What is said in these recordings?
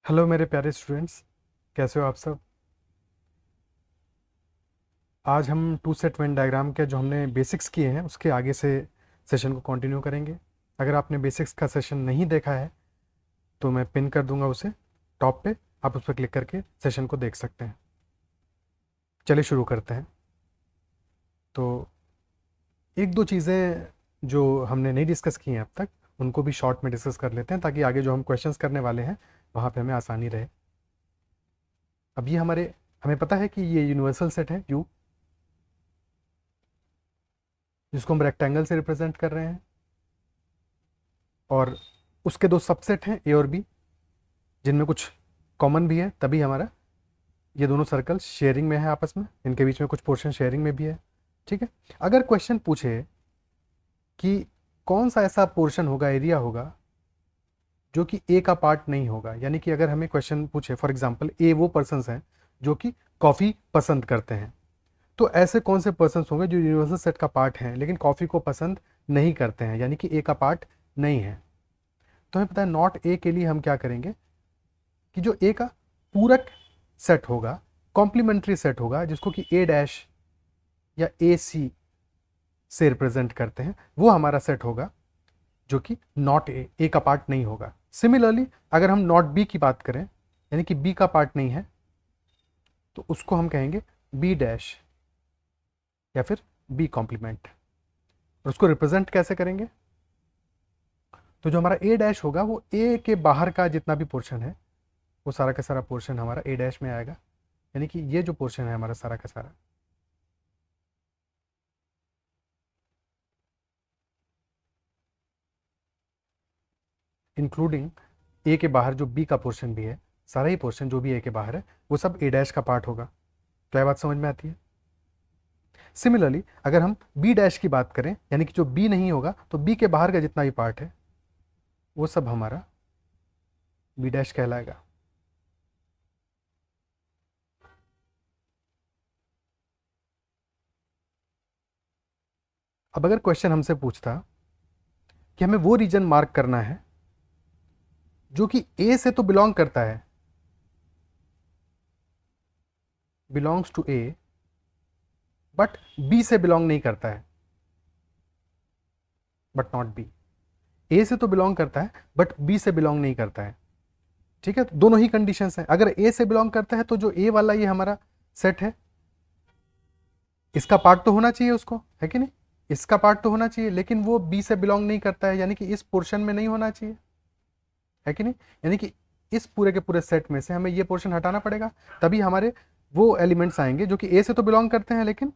Hello मेरे प्यारे students, कैसे हो आप सब। आज हम टू सेट वेन डायग्राम के जो हमने बेसिक्स किए हैं उसके आगे से सेशन को कंटिन्यू करेंगे। अगर आपने बेसिक्स का सेशन नहीं देखा है तो मैं पिन कर दूंगा उसे टॉप पे, आप उस पर क्लिक करके सेशन को देख सकते हैं। चलिए शुरू करते हैं। तो एक दो चीज़ें जो हमने नहीं डिस्कस की हैं अब तक उनको भी शॉर्ट में डिस्कस कर लेते हैं ताकि आगे जो हम क्वेश्चंस करने वाले हैं वहाँ पे हमें आसानी रहे। अब ये हमें पता है कि ये यूनिवर्सल सेट है यू, जिसको हम रेक्टेंगल से रिप्रेजेंट कर रहे हैं, और उसके दो सबसेट हैं ए और बी जिनमें कुछ कॉमन भी है, तभी हमारा ये दोनों सर्कल शेयरिंग में है आपस में, इनके बीच में कुछ पोर्शन शेयरिंग में भी है। ठीक है। अगर क्वेश्चन पूछे कि कौन सा ऐसा पोर्शन होगा, एरिया होगा जो कि ए का पार्ट नहीं होगा, यानी कि अगर हमें क्वेश्चन पूछे फॉर एग्जांपल ए वो पर्सन्स हैं जो कि कॉफ़ी पसंद करते हैं, तो ऐसे कौन से पर्सन्स होंगे जो यूनिवर्सल सेट का पार्ट हैं लेकिन कॉफ़ी को पसंद नहीं करते हैं, यानी कि ए का पार्ट नहीं है। तो हमें पता है नॉट ए के लिए हम क्या करेंगे कि जो ए का पूरक सेट होगा, कॉम्प्लीमेंट्री सेट होगा, जिसको कि ए डैश या ए सी से रिप्रेजेंट करते हैं, वो हमारा सेट होगा जो कि नॉट ए का पार्ट नहीं होगा। सिमिलरली अगर हम नॉट बी की बात करें, यानी कि बी का पार्ट नहीं है, तो उसको हम कहेंगे बी डैश या फिर बी कॉम्प्लीमेंट। और उसको रिप्रेजेंट कैसे करेंगे? तो जो हमारा ए डैश होगा वो ए के बाहर का जितना भी पोर्शन है वो सारा का सारा पोर्शन हमारा ए डैश में आएगा, यानी कि ये जो पोर्शन है हमारा सारा का सारा, इंक्लूडिंग ए के बाहर जो बी का पोर्शन भी है, सारा ही पोर्शन जो भी ए के बाहर है वो सब ए डैश का पार्ट होगा। क्या बात समझ में आती है? सिमिलरली अगर हम बी डैश की बात करें, यानी कि जो बी नहीं होगा, तो बी के बाहर का जितना भी पार्ट है वो सब हमारा बी डैश कहलाएगा। अब अगर क्वेश्चन हमसे पूछता कि हमें वो रीजन मार्क करना है जो कि ए से तो बिलोंग करता है, belongs to A, but B से बिलोंग नहीं करता है, बट नॉट बी। ए से तो बिलोंग करता है बट बी से बिलोंग नहीं करता है। ठीक है, तो दोनों ही कंडीशंस हैं। अगर ए से बिलोंग करता है तो जो ए वाला ये हमारा सेट है, इसका पार्ट तो होना चाहिए उसको, है कि नहीं? इसका पार्ट तो होना चाहिए, लेकिन वो बी से बिलोंग नहीं करता है, यानी कि इस पोर्शन में नहीं होना चाहिए, है कि नहीं? यानी कि इस पूरे के पूरे सेट में से हमें ये पोर्शन हटाना पड़ेगा, तभी हमारे वो एलिमेंट्स आएंगे जो कि ए से तो बिलोंग करते हैं लेकिन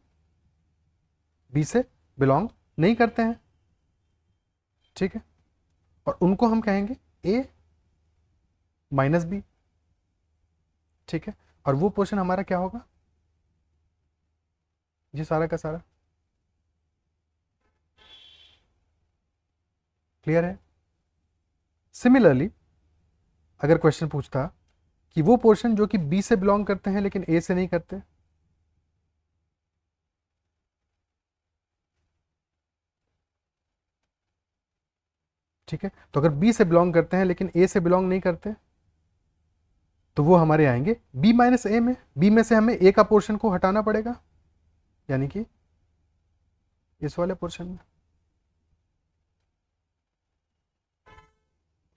बी से बिलोंग नहीं करते हैं। ठीक है, और उनको हम कहेंगे ए माइनस बी। ठीक है, और वो पोर्शन हमारा क्या होगा? ये सारा का सारा क्लियर है? सिमिलरली अगर क्वेश्चन पूछता कि वो पोर्शन जो कि बी से बिलोंग करते हैं लेकिन ए से नहीं करते, ठीक है, तो अगर बी से बिलोंग करते हैं लेकिन ए से बिलोंग नहीं करते, तो वो हमारे आएंगे बी माइनस ए में। बी में से हमें ए का पोर्शन को हटाना पड़ेगा, यानी कि इस वाले पोर्शन में।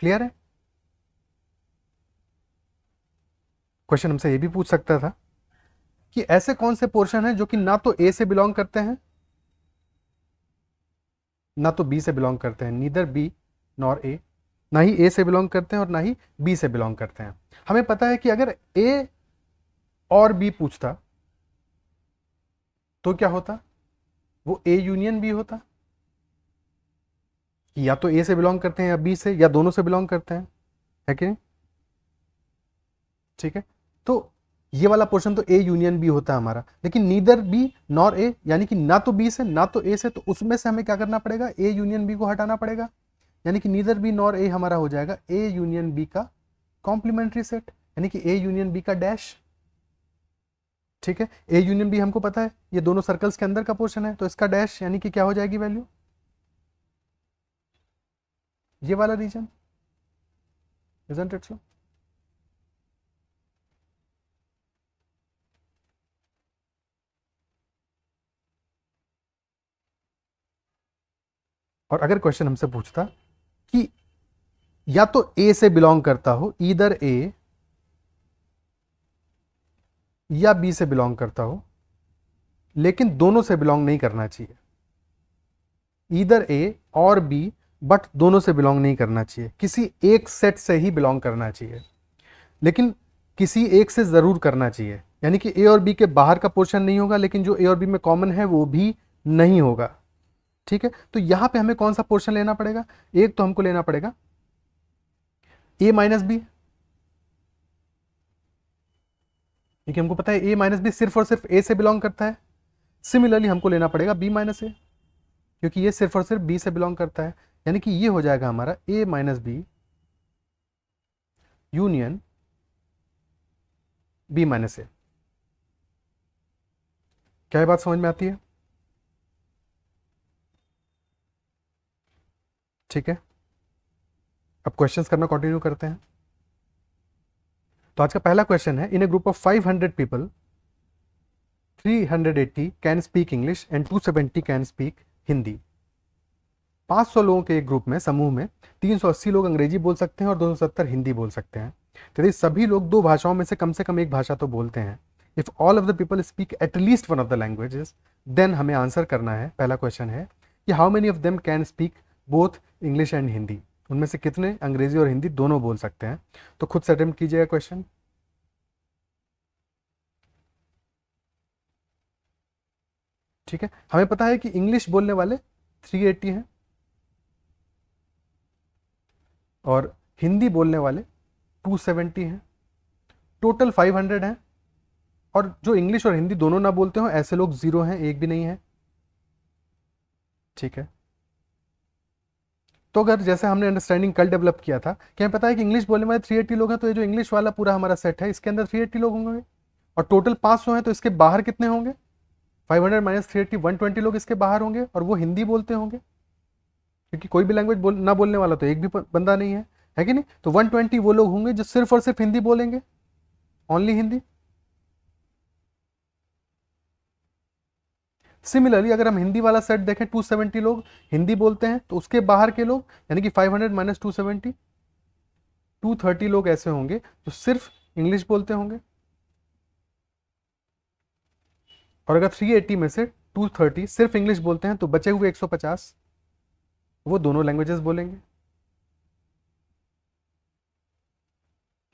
क्लियर है? क्वेश्चन हमसे ये भी पूछ सकता था कि ऐसे कौन से पोर्शन हैं जो कि ना तो ए से बिलोंग करते हैं ना तो बी से बिलोंग करते हैं, नीदर बी नॉर ए, ना ही ए से बिलोंग करते हैं और ना ही बी से बिलोंग करते हैं। हमें पता है कि अगर ए और बी पूछता तो क्या होता? वो ए यूनियन बी होता, कि या तो ए से बिलोंग करते हैं या बी से, या दोनों से बिलोंग करते हैं, है कि नहीं? ठीक है, तो ये वाला पोर्शन तो ए यूनियन बी होता है हमारा, लेकिन नीदर बी नॉर ए, यानी कि ना तो बी से ना तो ए से, तो उसमें से हमें क्या करना पड़ेगा? ए यूनियन बी को हटाना पड़ेगा, यानी कि नीदर बी नॉर ए हमारा हो जाएगा ए यूनियन बी का कॉम्प्लीमेंट्री सेट, यानी कि ए यूनियन बी का डैश। ठीक है, ए यूनियन बी हमको पता है ये दोनों सर्कल्स के अंदर का पोर्शन है, तो इसका डैश यानी कि क्या हो जाएगी वैल्यू? ये वाला रीजन, इजंट इट सो? और अगर क्वेश्चन हमसे पूछता कि या तो ए से बिलोंग करता हो, ईदर ए या बी से बिलोंग करता हो, लेकिन दोनों से बिलोंग नहीं करना चाहिए, ईदर ए और बी बट दोनों से बिलोंग नहीं करना चाहिए, किसी एक सेट से ही बिलोंग करना चाहिए, लेकिन किसी एक से जरूर करना चाहिए, यानी कि ए और बी के बाहर का पोर्शन नहीं होगा, लेकिन जो ए और बी में कॉमन है वो भी नहीं होगा। ठीक है, तो यहां पे हमें कौन सा पोर्शन लेना पड़ेगा? एक तो हमको लेना पड़ेगा ए माइनस बी, क्योंकि हमको पता है ए माइनस बी सिर्फ और सिर्फ ए से बिलोंग करता है। सिमिलरली हमको लेना पड़ेगा बी माइनस ए, क्योंकि ये सिर्फ और सिर्फ बी से बिलोंग करता है, यानी कि ये हो जाएगा हमारा A minus B union B minus A. क्या ये बात समझ में आती है? ठीक है, अब क्वेश्चंस करना कंटिन्यू करते हैं। तो आज का पहला क्वेश्चन है, in a group of 500 people 380 can speak English and 270 can speak Hindi. 500 लोगों के एक ग्रुप में, समूह में 380 लोग अंग्रेजी बोल सकते हैं और 270 हिंदी बोल सकते हैं। तो यदि सभी लोग दो भाषाओं में से कम एक भाषा तो बोलते हैं, if all of the people speak at least one of the languages, then हमें आंसर करना है। पहला क्वेश्चन है कि how many of them can speak both English and Hindi, उनमें से कितने अंग्रेजी और हिंदी दोनों बोल सकते हैं। तो खुद से अटेम्प्ट कीजिएगा क्वेश्चन। ठीक है, हमें पता है कि इंग्लिश बोलने वाले 380 हैं और हिंदी बोलने वाले 270 हैं, टोटल 500 हैं। और जो इंग्लिश और हिंदी दोनों ना बोलते हो ऐसे लोग जीरो हैं, एक भी नहीं है। ठीक है, तो अगर जैसे हमने अंडरस्टैंडिंग कल डेवलप किया था कि हमें पता है कि इंग्लिश बोलने वाले 380 लोग हैं, तो ये जो इंग्लिश वाला पूरा हमारा सेट है इसके अंदर 380 लोग होंगे, और टोटल 500 हैं, तो इसके बाहर कितने होंगे? 500 माइनस 380, 120 लोग इसके बाहर होंगे और वो हिंदी बोलते होंगे, क्योंकि कोई भी लैंग्वेज ना बोलने वाला तो एक भी बंदा नहीं है कि नहीं? तो 120 वो लोग होंगे जो सिर्फ और सिर्फ हिंदी बोलेंगे, ओनली हिंदी। सिमिलरली अगर हम हिंदी वाला सेट देखें, 270 लोग हिंदी बोलते हैं, तो उसके बाहर के लोग यानी कि 500 माइनस 270, 230 लोग ऐसे होंगे जो सिर्फ इंग्लिश बोलते होंगे। और अगर 380 में से 230 सिर्फ इंग्लिश बोलते हैं, तो बचे हुए 150 वो दोनों लैंग्वेजेस बोलेंगे।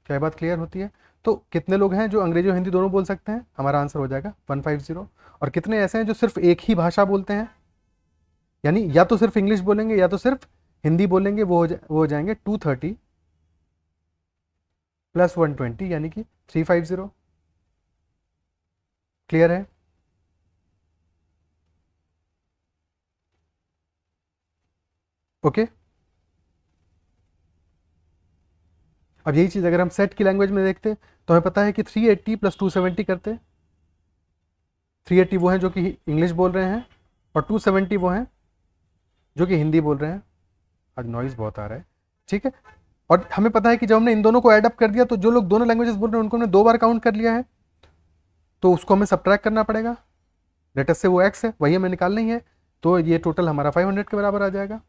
क्या बात क्लियर होती है? तो कितने लोग हैं जो अंग्रेजी और हिंदी दोनों बोल सकते हैं? हमारा आंसर हो जाएगा 150। और कितने ऐसे हैं जो सिर्फ एक ही भाषा बोलते हैं, यानी या तो सिर्फ इंग्लिश बोलेंगे या तो सिर्फ हिंदी बोलेंगे, वो हो जाएंगे 230 प्लस 120 यानी कि 350। क्लियर है? ओके, अब यही चीज़ अगर हम सेट की लैंग्वेज में देखते तो हमें पता है कि 380 प्लस 270 करते। 380 वो हैं जो कि इंग्लिश बोल रहे हैं और 270 वो हैं जो कि हिंदी बोल रहे हैं। आज नॉइज बहुत आ रहा है। ठीक है, और हमें पता है कि जब हमने इन दोनों को ऐड अप कर दिया तो जो लोग दोनों लैंग्वेजेस बोल रहे हैं उनको हमने दो बार काउंट कर लिया है, तो उसको हमें सब्ट्रैक्ट करना पड़ेगा। लेटेस्ट से वो एक्स है, वही हमें निकालना ही है, तो ये टोटल हमारा 500 के बराबर आ जाएगा,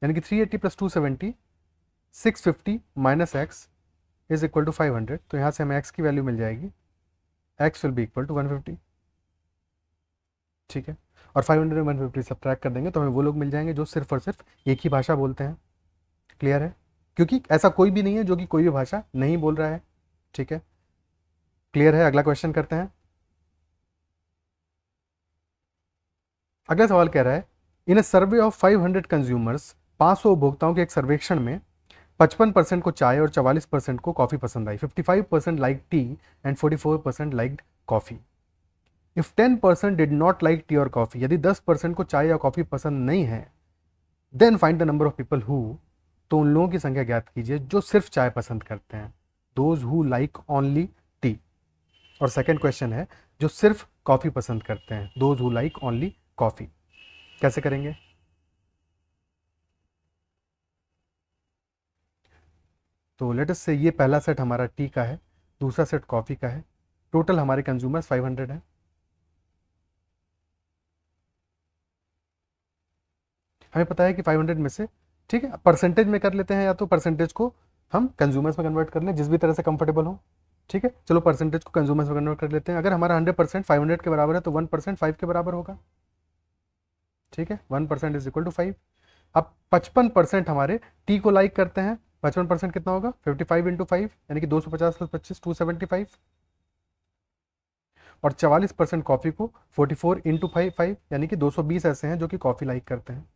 यानी कि 380 plus 270 650 minus x is equal to 500। तो यहाँ से हमें एक्स की वैल्यू मिल जाएगी, x will be equal to 150। ठीक है, और 500 में 150 सब्ट्रैक्ट कर देंगे तो हमें वो लोग मिल जाएंगे जो सिर्फ और सिर्फ एक ही भाषा बोलते हैं। क्लियर है? क्योंकि ऐसा कोई भी नहीं है जो कि कोई भी भाषा नहीं बोल रहा है। ठीक है, क्लियर है? अगला क्वेश्चन करते हैं। अगला सवाल कह रहा है, इन अ सर्वे ऑफ 500 कंज्यूमर्स, 500 उपभोक्ताओं के एक सर्वेक्षण में 55% को चाय और 44% को कॉफ़ी पसंद आई। 55% like tea and 44% like coffee. If 10% did not like tea और कॉफ़ी, यदि 10% को चाय या कॉफ़ी पसंद नहीं है, then find the number of people who, तो उन लोगों की संख्या ज्ञात कीजिए जो सिर्फ चाय पसंद करते हैं, those who like only T. और सेकंड क्वेश्चन है, जो सिर्फ कॉफ़ी पसंद करते हैं, those who like only coffee. कैसे करेंगे? तो लेटस से ये पहला सेट हमारा टी का है, दूसरा सेट कॉफ़ी का है, टोटल हमारे कंज्यूमर्स 500 हैं। हमें पता है कि 500 में से, ठीक है, परसेंटेज में कर लेते हैं, या तो परसेंटेज को हम कंज्यूमर्स में कन्वर्ट कर लें, जिस भी तरह से कंफर्टेबल हो, ठीक है। चलो परसेंटेज को कंज्यूमर्स में कन्वर्ट कर लेते हैं। अगर हमारा 100% 500 के बराबर है तो 1% 5 के बराबर होगा, ठीक है। 1% इज इक्वल टू 5। अब 55% हमारे टी को लाइक करते हैं। 55% कितना होगा? 55 इंटू 5 यानी कि 250 प्लस 25 275। और 44% कॉफ़ी को 44 इंटू 5 यानी कि 220 ऐसे हैं जो कि कॉफ़ी लाइक करते हैं।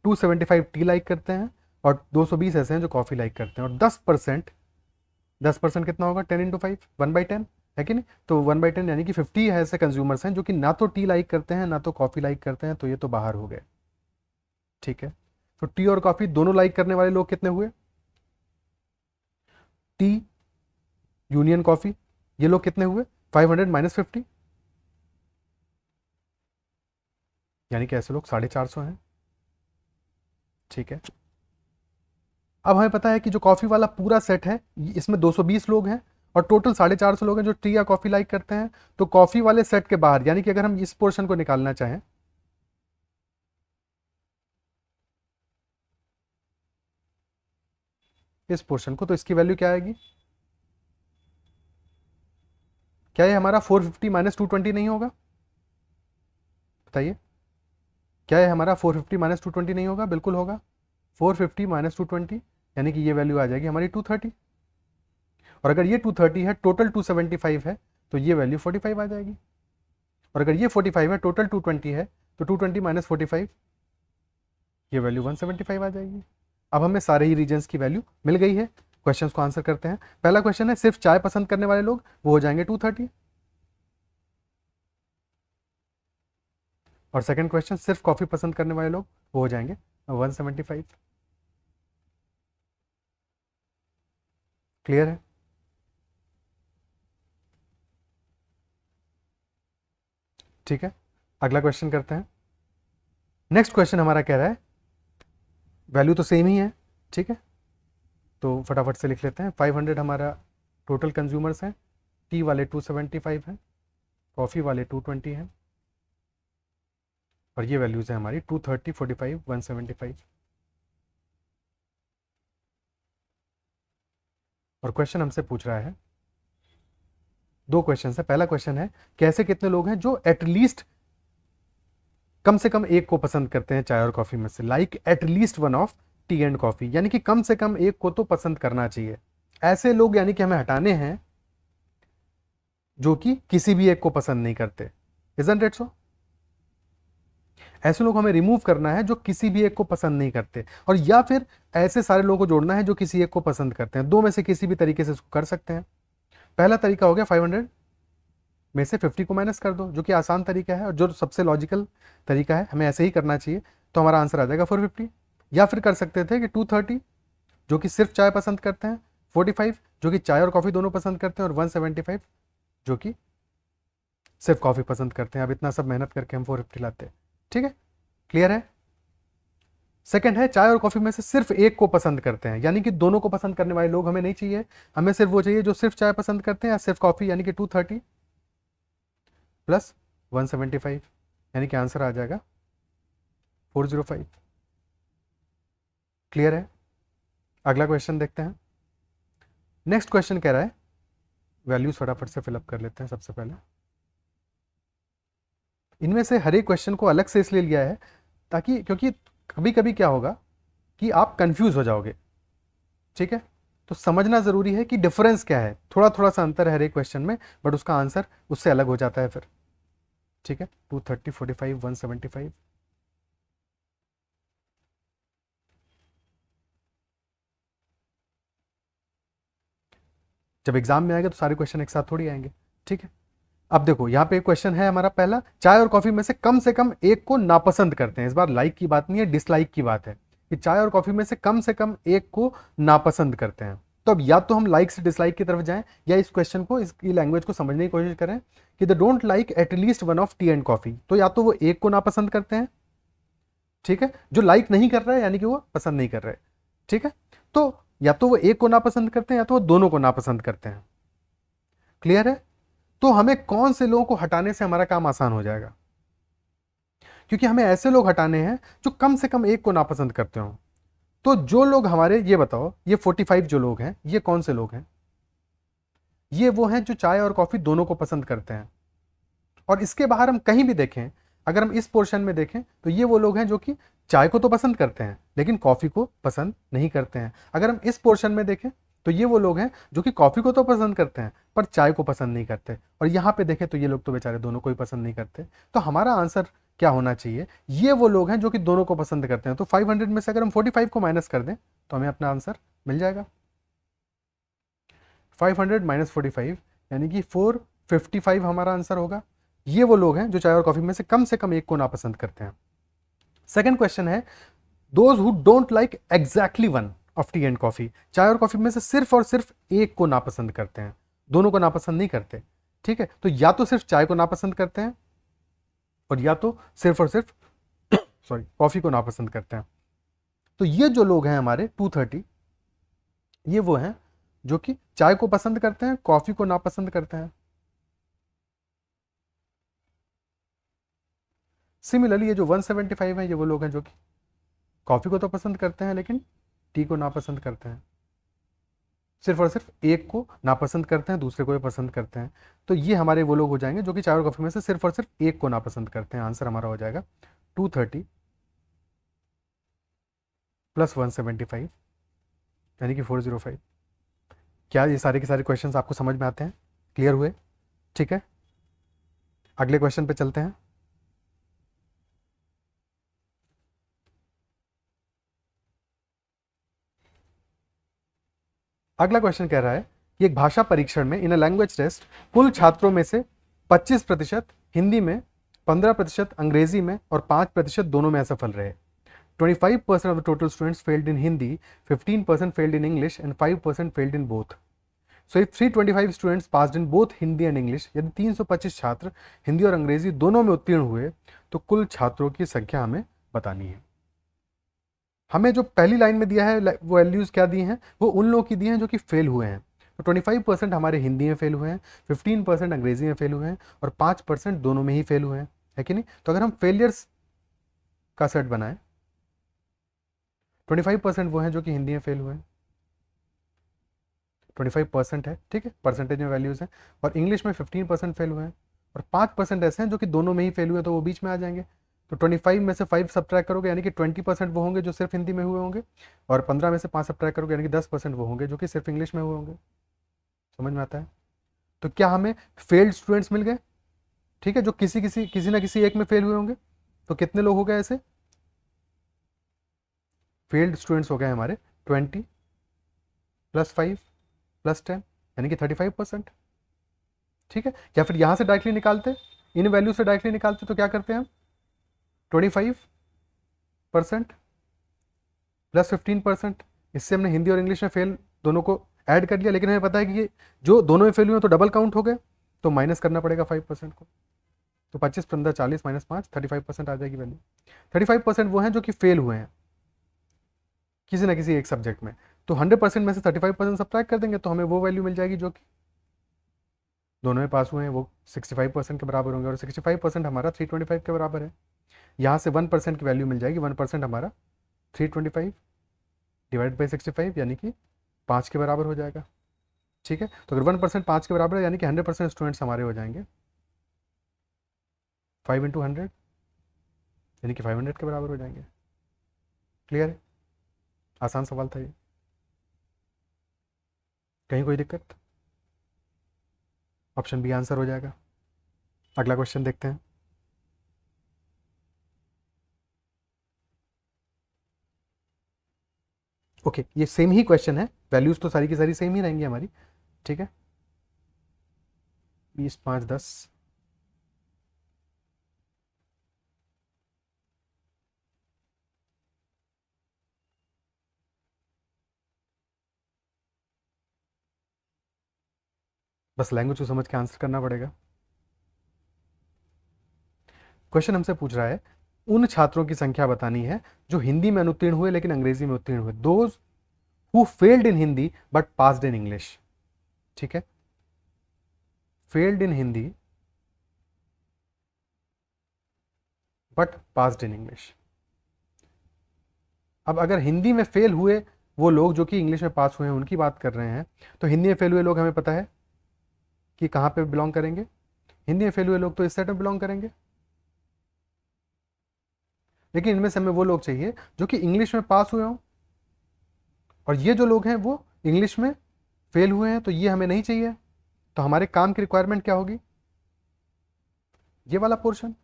275 टी लाइक करते हैं और 220 ऐसे हैं जो कॉफ़ी लाइक करते हैं। और 10% कितना होगा? 10 इंटू 5, 1/10 है कि नहीं? तो 1/10 यानी कि 50 ऐसे कंज्यूमर्स हैं जो कि ना तो टी लाइक करते हैं ना तो कॉफ़ी लाइक करते हैं, तो ये तो बाहर हो गए, ठीक है। तो टी और कॉफ़ी दोनों लाइक करने वाले लोग कितने हुए? टी यूनियन कॉफ़ी, ये लोग कितने हुए? 500 माइनस 50 यानी कि ऐसे लोग 450 हैं, ठीक है। अब हमें पता है कि जो कॉफ़ी वाला पूरा सेट है इसमें 220 लोग हैं और टोटल 450 लोग हैं जो टी या कॉफ़ी लाइक करते हैं। तो कॉफ़ी वाले सेट के बाहर, यानी कि अगर हम इस पोर्शन को निकालना चाहें, इस पोर्शन को, तो इसकी वैल्यू क्या आएगी? क्या ये हमारा 450 माइनस 220 नहीं होगा? बताइए, क्या ये हमारा 450 माइनस 220 नहीं होगा? बिल्कुल होगा। 450 माइनस 220 यानी कि ये वैल्यू आ जाएगी हमारी 230। और अगर ये 230 है, टोटल 275 है, तो ये वैल्यू 45 आ जाएगी। और अगर ये 45 है, टोटल 220 है, तो 220 माइनस 45, ये वैल्यू 175 आ जाएगी। अब हमें सारे ही रीजन्स की वैल्यू मिल गई है। क्वेश्चंस को आंसर करते हैं। पहला क्वेश्चन है, सिर्फ चाय पसंद करने वाले लोग, वो हो जाएंगे 230। और सेकंड क्वेश्चन, सिर्फ कॉफी पसंद करने वाले लोग, वो हो जाएंगे 175। क्लियर है? ठीक है, अगला क्वेश्चन करते हैं। नेक्स्ट क्वेश्चन हमारा कह रहा है, वैल्यू तो सेम ही है, ठीक है, तो फटाफट से लिख लेते हैं। 500 हमारा टोटल कंज्यूमर्स हैं, टी वाले 275 हैं, कॉफ़ी वाले 220 हैं, और ये वैल्यूज़ है हमारी 230, 45, 175। और क्वेश्चन हमसे पूछ रहा है, दो क्वेश्चन है। पहला क्वेश्चन है, कैसे कितने लोग हैं जो एटलीस्ट कम से कम एक को पसंद करते हैं चाय और कॉफ़ी में से, like at least one of T and coffee, यानी कि कम से कम एक को तो पसंद करना चाहिए। ऐसे लोग यानी कि हमें हटाने हैं जो कि किसी भी एक को पसंद नहीं करते। Isn't it so? ऐसे लोग हमें रिमूव करना है जो किसी भी एक को पसंद नहीं करते, और या फिर ऐसे सारे लोगों को जोड़ना है जो किसी एक को पसंद करते हैं। दो में से किसी भी तरीके से इसको कर सकते हैं। पहला तरीका हो गया, 500 में से 50 को माइनस कर दो, जो कि आसान तरीका है और जो सबसे लॉजिकल तरीका है, हमें ऐसे ही करना चाहिए। तो हमारा आंसर आ जाएगा 450। या फिर कर सकते थे कि 230 जो कि सिर्फ चाय पसंद करते हैं, 45 जो कि चाय और कॉफ़ी दोनों पसंद करते हैं, और 175 जो कि सिर्फ कॉफ़ी पसंद करते हैं। अब इतना सब मेहनत करके हम 450 लाते हैं, ठीक है। क्लियर है? सेकंड है, चाय और कॉफ़ी में से सिर्फ एक को पसंद करते हैं, यानी कि दोनों को पसंद करने वाले लोग हमें नहीं चाहिए। हमें सिर्फ वो चाहिए जो सिर्फ चाय पसंद करते हैं या सिर्फ कॉफ़ी, यानी कि 230 प्लस 175, यानी कि आंसर आ जाएगा 405। क्लियर है? अगला क्वेश्चन देखते हैं। नेक्स्ट क्वेश्चन कह रहा है, वैल्यूज फटाफट से फिलअप कर लेते हैं सबसे पहले। इनमें से हर एक क्वेश्चन को अलग से इसलिए लिया है ताकि, क्योंकि कभी कभी क्या होगा कि आप कंफ्यूज हो जाओगे, ठीक है। तो समझना जरूरी है कि डिफरेंस क्या है। थोड़ा थोड़ा सा अंतर है हर एक क्वेश्चन में, बट उसका आंसर उससे अलग हो जाता है फिर, ठीक है। 230, 45, 175। जब एग्जाम में आएगा तो सारे क्वेश्चन एक साथ थोड़ी आएंगे, ठीक है। अब देखो यहाँ पे एक क्वेश्चन है हमारा पहला, चाय और कॉफी में से कम एक को नापसंद करते हैं। इस बार लाइक की बात नहीं है, डिसलाइक की बात है कि चाय और कॉफी में से कम एक को नापसंद करते हैं। तो अब या तो हम लाइक से डिसलाइक की तरफ जाएं, या इस क्वेश्चन को, इसकी लैंग्वेज को समझने की कोशिश करें कि the don't like at least one of T and coffee. तो या तो वो एक को नापसंद करते हैं, ठीक है, जो लाइक नहीं कर रहा है यानी कि वो पसंद नहीं कर रहे, ठीक है। तो या तो वो एक को नापसंद करते हैं या तो वो दोनों को नापसंद करते हैं। क्लियर है? तो हमें कौन से लोगों को हटाने से हमारा काम आसान हो जाएगा? क्योंकि हमें ऐसे लोग हटाने हैं जो कम से कम एक को नापसंद करते हो। तो जो लोग हमारे, ये बताओ, ये 45 जो लोग हैं, ये कौन से लोग हैं? ये वो हैं जो चाय और कॉफी दोनों को पसंद करते हैं। और इसके बाहर हम कहीं भी देखें, अगर हम इस पोर्शन में देखें, तो ये वो लोग हैं जो कि चाय को तो पसंद करते हैं लेकिन कॉफी को पसंद नहीं करते हैं। अगर हम इस पोर्शन में देखें, तो ये वो लोग हैं जो कि कॉफी को तो पसंद करते हैं पर चाय को पसंद नहीं करते। और यहाँ पे देखें तो ये लोग तो बेचारे दोनों को ही पसंद नहीं करते। तो हमारा आंसर क्या होना चाहिए? ये वो लोग हैं जो कि दोनों को पसंद करते हैं। तो 500 में से अगर हम 45 को माइनस कर दें तो हमें अपना आंसर मिल जाएगा। 500 माइनस 45 यानी कि 455 हमारा आंसर होगा। ये वो लोग हैं जो चाय और कॉफी में से कम एक को नापसंद करते हैं। सेकंड क्वेश्चन है, those who don't like exactly one of T and coffee. चाय और कॉफी में से सिर्फ और सिर्फ एक को नापसंद करते हैं, दोनों को नापसंद नहीं करते। ठीक है, तो या तो सिर्फ चाय को नापसंद करते हैं और या तो सिर्फ और सिर्फ सॉरी कॉफी को नापसंद करते हैं। तो ये जो लोग हैं हमारे 230, ये वो हैं जो कि चाय को पसंद करते हैं, कॉफी को नापसंद करते हैं। सिमिलरली ये जो 175 है, ये वो लोग हैं जो कि कॉफी को तो पसंद करते हैं लेकिन टी को नापसंद करते हैं। सिर्फ और सिर्फ एक को नापसंद करते हैं, दूसरे को भी पसंद करते हैं। तो ये हमारे वो लोग हो जाएंगे जो कि चाय और कॉफी में से सिर्फ और सिर्फ एक को नापसंद करते हैं। आंसर हमारा हो जाएगा 230 प्लस 175 यानी कि 405। क्या ये सारे के सारे क्वेश्चंस आपको समझ में आते हैं? क्लियर हुए? ठीक है, अगले क्वेश्चन पे चलते हैं। अगला क्वेश्चन कह रहा है कि एक भाषा परीक्षण में इन अ लैंग्वेज टेस्ट कुल छात्रों में से 25% हिंदी में, 15% अंग्रेजी में और 5% दोनों में असफल रहे। 25% of the total students failed in Hindi, 15% failed in English and 5% failed in both. So if 325 students passed in both Hindi and English, यदि 325 छात्र हिंदी और अंग्रेजी दोनों में उत्तीर्ण हुए तो कुल छात्रों की संख्या हमें बतानी है। हमें जो पहली लाइन में दिया है वो वैल्यूज क्या दी हैं? वो उन लोगों की दी हैं जो कि फेल हुए हैं। तो 25% हमारे हिंदी में फेल हुए हैं, 15% अंग्रेजी में फेल हुए हैं और 5% दोनों में ही फेल हुए हैं, है कि नहीं? तो अगर हम फेलियर्स का सेट बनाएं, 25% वो हैं जो कि हिंदी में फेल हुए हैं, 25% है, ठीक है, परसेंटेज में वैल्यूज हैं। और इंग्लिश में 15% फेल हुए हैं और 5% ऐसे हैं जो कि दोनों में ही फेल हुए हैं, तो वो बीच में आ जाएंगे। तो 25 में से 5 सब्ट्रैक्ट करोगे यानी कि 20% वो होंगे जो सिर्फ हिंदी में हुए होंगे, और 15 में से 5 सब्ट्रैक्ट करोगे यानी कि 10% वो होंगे जो कि सिर्फ इंग्लिश में हुए होंगे। समझ में आता है? तो क्या हमें फेल्ड स्टूडेंट्स मिल गए? ठीक है, जो किसी ना किसी एक में फेल हुए होंगे। तो कितने लोग हो गए ऐसे? फेल्ड स्टूडेंट्स हो गए हमारे 20 प्लस 5 प्लस 10 यानी कि 35%। ठीक है, या फिर यहां से डायरेक्टली निकालते, इन वैल्यू से डायरेक्टली निकालते, तो क्या करते हैं हम? 25% प्लस 15%, इससे हमने हिंदी और इंग्लिश में फेल दोनों को ऐड कर लिया, लेकिन हमें पता है कि ये जो दोनों में फेल हुए तो डबल काउंट हो गए, तो माइनस करना पड़ेगा 5% को। तो 25 15 40 माइनस 5 35% आ जाएगी वैल्यू। 35% वो हैं जो कि फेल हुए हैं किसी ना किसी एक सब्जेक्ट में। तो 100% में से 35% सब्ट्रैक्ट कर देंगे तो हमें वो वैल्यू मिल जाएगी जो कि दोनों में पास हुए हैं, वो 65% के बराबर होंगे। और 65% हमारा 325 के बराबर है। यहाँ से 1% की वैल्यू मिल जाएगी। 1% हमारा 325 डिवाइड बाई 65 यानी कि 5 के बराबर हो जाएगा। ठीक है, तो अगर 1% 5 के बराबर है यानी कि 100% स्टूडेंट्स हमारे हो जाएंगे 5 इंटू 100 यानी कि 500 के बराबर हो जाएंगे। क्लियर है? आसान सवाल था ये, कहीं कोई दिक्कत? ऑप्शन बी आंसर हो जाएगा। अगला क्वेश्चन देखते हैं। ओके, ये सेम ही क्वेश्चन है, वैल्यूज तो सारी की सारी सेम ही रहेंगी हमारी। ठीक है, 20 5 10। बस लैंग्वेज को समझ के आंसर करना पड़ेगा। क्वेश्चन हमसे पूछ रहा है उन छात्रों की संख्या बतानी है जो हिंदी में अनुत्तीर्ण हुए लेकिन अंग्रेजी में उत्तीर्ण हुए। Those who failed in Hindi but passed in English. ठीक है, failed in Hindi but passed in English. अब अगर हिंदी में फेल हुए वो लोग जो कि इंग्लिश में पास हुए हैं उनकी बात कर रहे हैं, तो हिंदी में फेल हुए लोग हमें पता है कि कहाँ पे बिलोंग करेंगे। हिंदी में फेल हुए लोग तो इस सेट में बिलोंग करेंगे। लेकिन इनमें से हमें वो लोग चाहिए जो कि इंग्लिश में पास हुए हों, और ये जो लोग हैं वो इंग्लिश में फेल हुए हैं, तो ये हमें नहीं चाहिए। तो हमारे काम की रिक्वायरमेंट क्या होगी? ये वाला पोर्शन।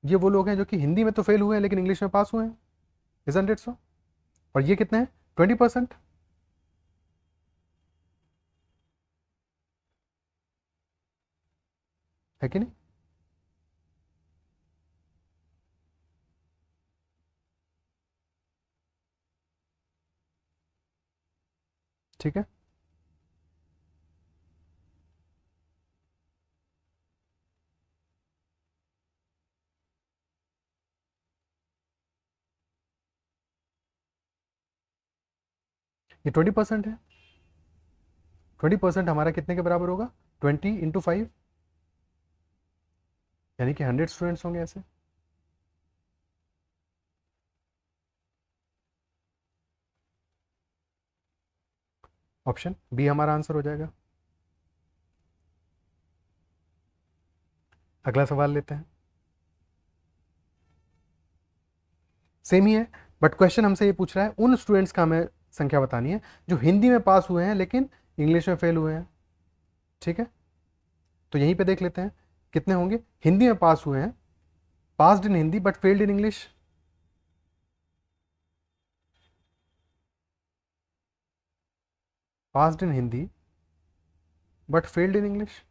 ये वो लोग हैं जो कि हिंदी में तो फेल हुए हैं लेकिन इंग्लिश में पास हुए हैं, इजंट इट सो? और ये कितने हैं? 20%। है कि नहीं? ठीक है। ये 20% है। 20% हमारा कितने के बराबर होगा? 20 × 5, यानी कि 100 स्टूडेंट्स होंगे ऐसे। ऑप्शन बी हमारा आंसर हो जाएगा। अगला सवाल लेते हैं। सेम ही है, बट क्वेश्चन हमसे ये पूछ रहा है उन स्टूडेंट्स का हमें संख्या बतानी है जो हिंदी में पास हुए हैं लेकिन इंग्लिश में फेल हुए हैं। ठीक है, तो यहीं पे देख लेते हैं कितने होंगे। हिंदी में पास हुए हैं, passed in Hindi but failed in English. Passed in Hindi but failed in English.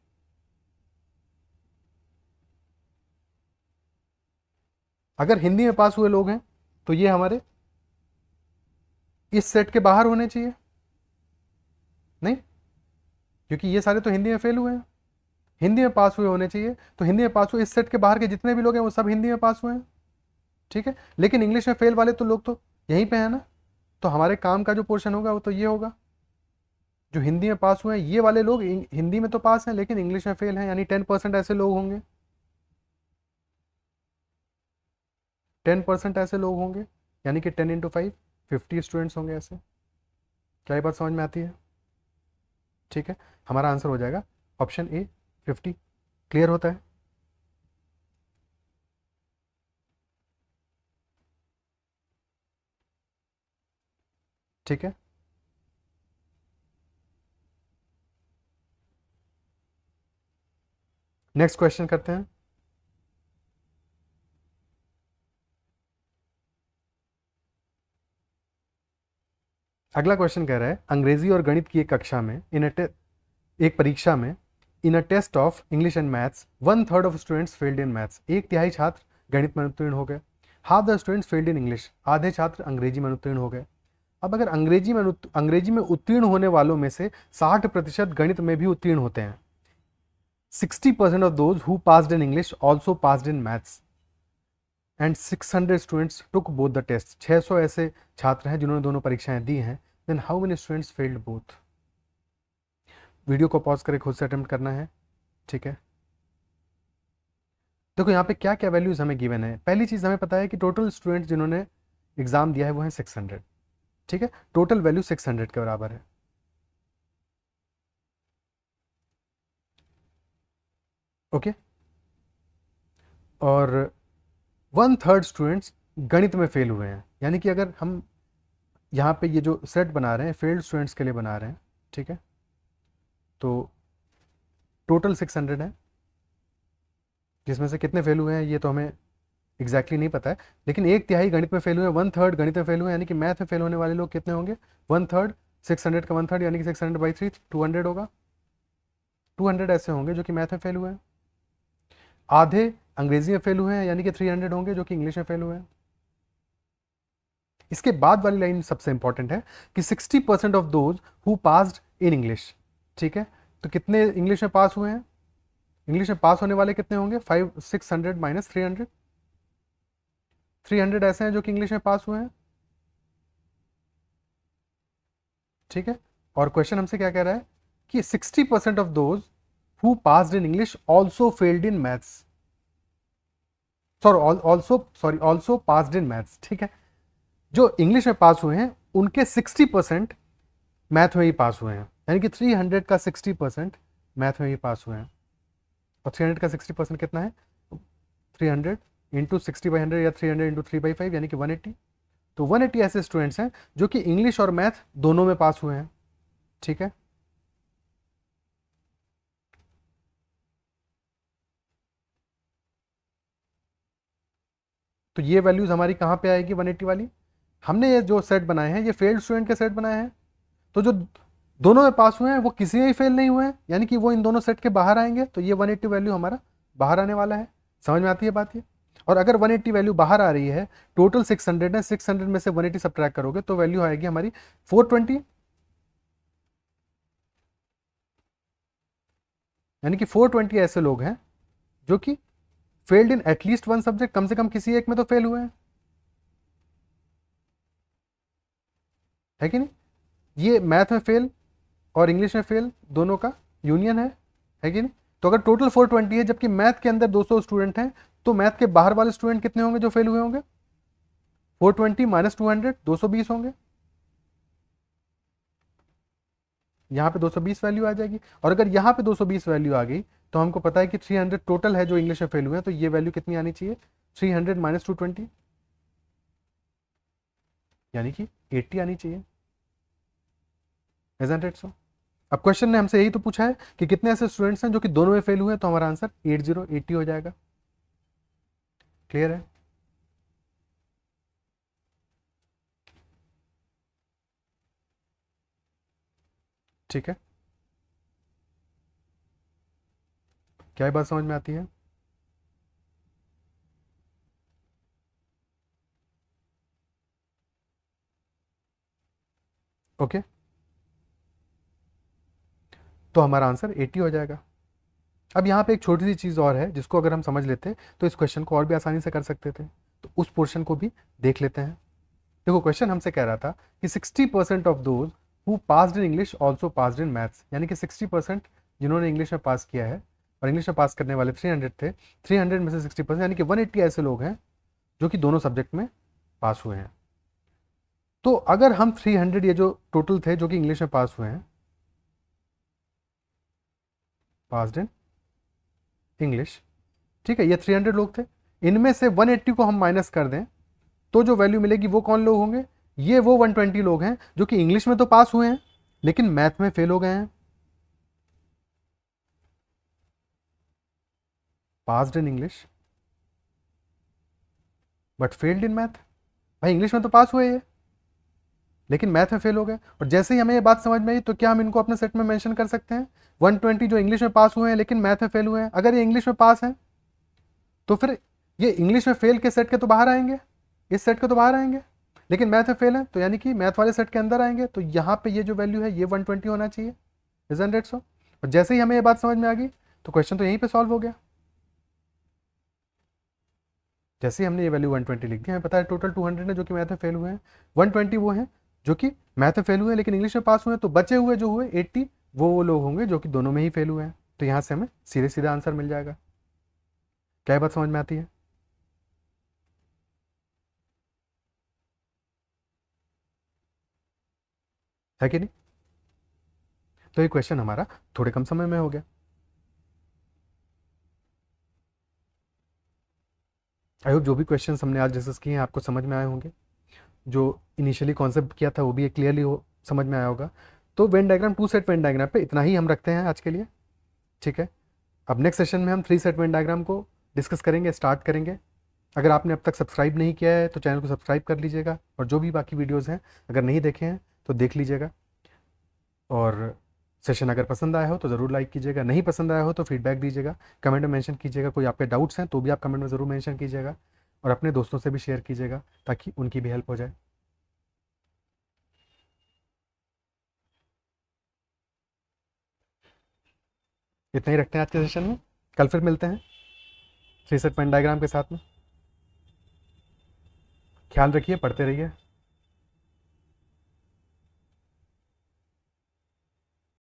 अगर हिंदी में पास हुए लोग हैं तो ये हमारे इस सेट के बाहर होने चाहिए, नहीं? क्योंकि ये सारे तो हिंदी में फेल हुए हैं। हिंदी में पास हुए होने चाहिए, तो हिंदी में पास हुए इस सेट के बाहर के जितने भी लोग हैं वो सब हिंदी में पास हुए हैं। ठीक है, लेकिन इंग्लिश में फेल वाले तो लोग तो यहीं पे है ना, तो हमारे काम का जो पोर्शन होगा वो तो ये होगा। जो हिंदी में पास हुए हैं ये वाले लोग हिंदी में तो पास हैं लेकिन इंग्लिश में फेल हैं, यानी 10% ऐसे लोग होंगे। 10% ऐसे लोग होंगे, यानी कि 10 × 5, 50 स्टूडेंट्स होंगे ऐसे। क्या ये बात समझ में आती है? ठीक है, हमारा आंसर हो जाएगा ऑप्शन ए, 50। क्लियर होता है? ठीक है, नेक्स्ट क्वेश्चन करते हैं। अगला क्वेश्चन कह रहा है अंग्रेजी और गणित की एक कक्षा में एक परीक्षा में in a test of English and maths 1/3 of students failed in maths. एक तिहाई छात्र गणित में उत्तीर्ण हो गए। Half the students failed in English. आधे छात्र अंग्रेजी में उत्तीर्ण हो गए। अब अगर अंग्रेजी में उत्तीर्ण होने वालों में से 60% गणित में भी उत्तीर्ण होते हैं, 60% of those who passed in English also passed in maths and 600 students took both the test. 600 ऐसे छात्र हैं जिन्होंने दोनों परीक्षाएं दी हैं, then how many students failed both? Video को पॉज करके खुद से अटेम्प्ट करना है। ठीक है, देखो यहाँ पे क्या क्या वैल्यूज हमें गिवन है। पहली चीज हमें पता है कि टोटल स्टूडेंट्स जिन्होंने एग्जाम दिया है वो है 600। ठीक है, टोटल वैल्यू 600 के बराबर है। ओके, और 1/3 स्टूडेंट्स गणित में फेल हुए हैं, यानी कि अगर हम यहाँ पे ये जो सेट बना रहे हैं फेल्ड स्टूडेंट्स के लिए बना रहे हैं, ठीक है, तो टोटल 600 है, जिसमें से कितने फेल हुए हैं ये तो हमें एग्जैक्टली नहीं पता है, लेकिन एक तिहाई गणित में फेल हुए हैं, 1/3 गणित में फेल हुए हैं, यानी कि मैथ में फेल होने वाले लोग कितने होंगे? 1/3, 600 का 1/3 यानी कि 600/3 200 होगा। 200 ऐसे होंगे जो कि मैथ में फेल हुए हैं। आधे अंग्रेजी में फेल हुए हैं, यानी कि 300 होंगे जो कि इंग्लिश में फेल हुए हैं। इसके बाद वाली लाइन सबसे इंपॉर्टेंट है कि 60% of those who passed in English. ठीक है, तो कितने इंग्लिश में पास हुए हैं? इंग्लिश में पास होने वाले कितने होंगे? 600 माइनस 300। 300 ऐसे हैं जो कि इंग्लिश में पास हुए हैं। ठीक है, और क्वेश्चन हमसे क्या कह रहा है कि 60% of those who passed in English also failed in maths. Also passed in maths, ठीक है। जो इंग्लिश में पास हुए हैं उनके 60% मैथ में ही पास हुए हैं, यानी कि 300 का 60% मैथ में ही पास हुए हैं। और 300 का 60% कितना है? 300 इंटू 60/100 या 300 इंटू 3/5 यानी कि 180। तो 180 ऐसे स्टूडेंट्स हैं जो कि इंग्लिश और मैथ दोनों में पास हुए हैं, ठीक है। तो ये वैल्यूज हमारी कहाँ पे आएगी 180 वाली? हमने ये जो सेट बनाए हैं ये फेल्ड स्टूडेंट के सेट बनाए हैं, तो जो दोनों में पास हुए हैं वो किसी में ही फेल नहीं हुए हैं, यानी कि वो इन दोनों सेट के बाहर आएंगे, तो ये 180 वैल्यू हमारा बाहर आने वाला है। समझ में आती है बात ये? और अगर 180 वैल्यू बाहर आ रही है, टोटल 600 है, 600 में से 180 सब्ट्रैक्ट करोगे तो वैल्यू आएगी हमारी 420, यानी कि 420 ऐसे लोग हैं जो कि failed in at least one subject, कम से कम किसी एक में तो फेल हुए हैं, है कि नहीं? ये मैथ में फेल और इंग्लिश में फेल दोनों का यूनियन है कि नहीं? तो अगर टोटल 420 है जबकि मैथ के अंदर 200 स्टूडेंट हैं, तो मैथ के बाहर वाले स्टूडेंट कितने होंगे जो फेल हुए होंगे? 420 माइनस 200, 220 होंगे। यहाँ पे 220 वैल्यू आ जाएगी, और अगर यहाँ पे 220 वैल्यू आ गई तो हमको पता है कि 300 टोटल है जो इंग्लिश में फेल हुए हैं, तो ये वैल्यू कितनी आनी चाहिए? 300 माइनस 220, यानी कि 80 आनी चाहिए। Isn't it so? अब क्वेश्चन ने हमसे यही तो पूछा है कि कितने ऐसे स्टूडेंट्स हैं जो कि दोनों में फेल हुए हैं, तो हमारा आंसर 80 हो जाएगा। क्लियर है? ठीक है, क्या ये बात समझ में आती है? ओके, तो हमारा आंसर 80 हो जाएगा। अब यहाँ पे एक छोटी सी चीज़ और है जिसको अगर हम समझ लेते तो इस क्वेश्चन को और भी आसानी से कर सकते थे, तो उस पोर्शन को भी देख लेते हैं। देखो, क्वेश्चन हमसे कह रहा था कि 60% of those who passed in English also passed in maths, यानी कि 60% जिन्होंने इंग्लिश में पास किया है, और इंग्लिश में पास करने वाले 300 थे, 300 में से 60% यानी कि 180 ऐसे लोग हैं जो कि दोनों सब्जेक्ट में पास हुए हैं। तो अगर हम 300 ये जो टोटल थे जो कि इंग्लिश में पास हुए हैं, पास्ड इन इंग्लिश, ठीक है, ये 300 लोग थे, इनमें से 180 को हम माइनस कर दें तो जो वैल्यू मिलेगी वो कौन लोग होंगे? ये वो 120 लोग हैं जो कि इंग्लिश में तो पास हुए हैं लेकिन मैथ में फेल हो गए हैं। Passed in English but failed in math. भाई इंग्लिश में तो पास हुए ये, लेकिन मैथ में फेल हो गए, और जैसे ही हमें ये बात समझ में आई तो क्या हम इनको अपने सेट में मेंशन कर सकते हैं? 120 जो इंग्लिश में पास हुए हैं लेकिन मैथ में फेल हुए हैं, अगर ये इंग्लिश में पास हैं तो फिर ये इंग्लिश में फेल के सेट के तो बाहर आएंगे, इस सेट के तो बाहर आएंगे, लेकिन मैथ में फेल है तो यानी कि मैथ वाले सेट के अंदर आएंगे, तो यहाँ पे ये जो वैल्यू है ये 120 होना चाहिए। Isn't it so? और जैसे ही हमें ये बात समझ में आ गई तो क्वेश्चन तो यहीं पे सॉल्व हो गया। जैसे ही हमने ये वैल्यू 120 लिख दी, हमें पता है टोटल 200 है जो कि मैथ में फेल हुए हैं, 120 वो हैं जो कि मैथ में फेल हुए हैं लेकिन इंग्लिश में पास हुए हैं, तो बचे हुए जो हुए 80 वो लोग होंगे जो कि दोनों में ही फेल हुए हैं। तो यहाँ से हमें सीधे सीधा आंसर मिल जाएगा। क्या ये बात समझ में आती है कि नहीं? तो ये क्वेश्चन हमारा थोड़े कम समय में हो गया। आई होप जो भी क्वेश्चन हमने आज डिस्कस किए हैं आपको समझ में आए होंगे, जो इनिशियली कॉन्सेप्ट किया था वो भी क्लियरली हो समझ में आया होगा। तो Venn diagram, two set Venn diagram पे इतना ही हम रखते हैं आज के लिए, ठीक है। अब नेक्स्ट सेशन में हम 3 सेट वेन डायग्राम को डिस्कस करेंगे, स्टार्ट करेंगे। अगर आपने अब तक सब्सक्राइब नहीं किया है तो चैनल को सब्सक्राइब कर लीजिएगा, और जो भी बाकी वीडियोज़ हैं अगर नहीं देखे हैं तो देख लीजिएगा। और सेशन अगर पसंद आया हो तो ज़रूर लाइक कीजिएगा, नहीं पसंद आया हो तो फीडबैक दीजिएगा, कमेंट में मेंशन कीजिएगा। कोई आपके डाउट्स हैं तो भी आप कमेंट में ज़रूर मेंशन कीजिएगा, और अपने दोस्तों से भी शेयर कीजिएगा ताकि उनकी भी हेल्प हो जाए। इतना ही रखते हैं आज के सेशन में, कल फिर मिलते हैं 3 सेट पेन डायग्राम के साथ में। ख्याल रखिए, पढ़ते रहिए।